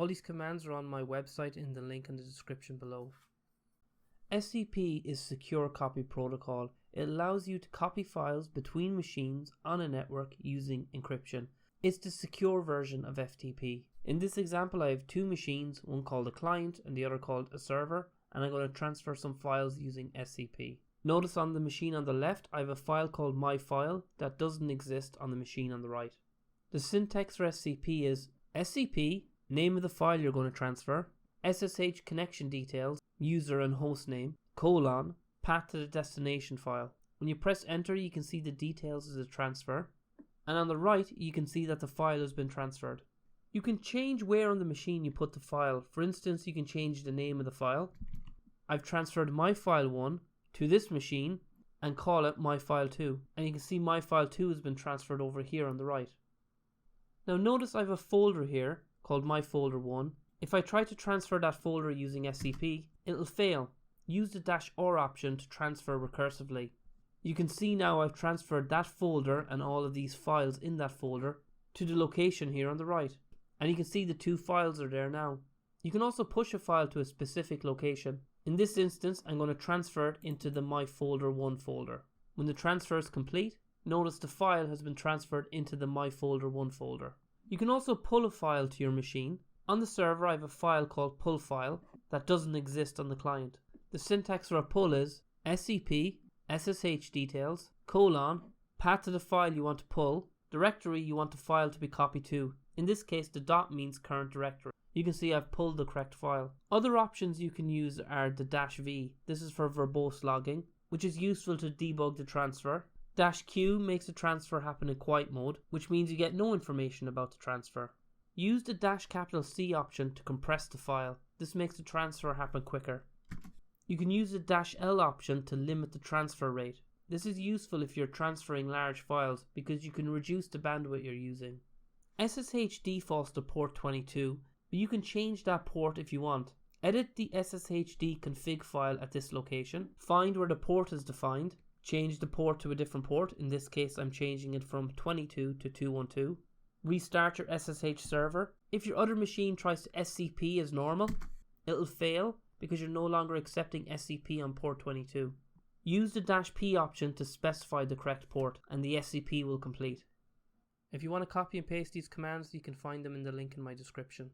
All these commands are on my website in the link in the description below. SCP is Secure Copy Protocol. It allows you to copy files between machines on a network using encryption. It's the secure version of FTP. In this example, I have two machines, one called a client and the other called a server, and I'm going to transfer some files using SCP. Notice on the machine on the left, I have a file called myfile that doesn't exist on the machine on the right. The syntax for SCP is SCP, name of the file you're going to transfer, SSH connection details, user and host name, colon, path to the destination file. When you press enter, you can see the details of the transfer, and on the right, you can see that the file has been transferred. You can change where on the machine you put the file. For instance, you can change the name of the file. I've transferred myfile1 to this machine and call it myfile2, and you can see myfile2 has been transferred over here on the right. Now notice I have a folder here called myfolder1. If I try to transfer that folder using SCP, it'll fail. Use the -R option to transfer recursively. You can see now I've transferred that folder and all of these files in that folder to the location here on the right. And you can see the two files are there now. You can also push a file to a specific location. In this instance, I'm going to transfer it into the myfolder1 folder. When the transfer is complete, notice the file has been transferred into the myfolder1 folder. You can also pull a file to your machine. On the server, I have a file called pull file that doesn't exist on the client. The syntax for a pull is SCP, SSH details, colon, path to the file you want to pull, directory you want the file to be copied to. In this case, the dot means current directory. You can see I've pulled the correct file. Other options you can use are the -V. This is for verbose logging, which is useful to debug the transfer. -Q makes the transfer happen in quiet mode, which means you get no information about the transfer. Use the -C option to compress the file. This makes the transfer happen quicker. You can use the -L option to limit the transfer rate. This is useful if you're transferring large files because you can reduce the bandwidth you're using. SSH defaults to port 22, but you can change that port if you want. Edit the SSHD config file at this location, find where the port is defined, change the port to a different port. In this case, I'm changing it from 22 to 212. Restart your SSH server. If your other machine tries to SCP as normal, it'll fail because you're no longer accepting SCP on port 22. Use the -P option to specify the correct port and the SCP will complete. If you want to copy and paste these commands, you can find them in the link in my description.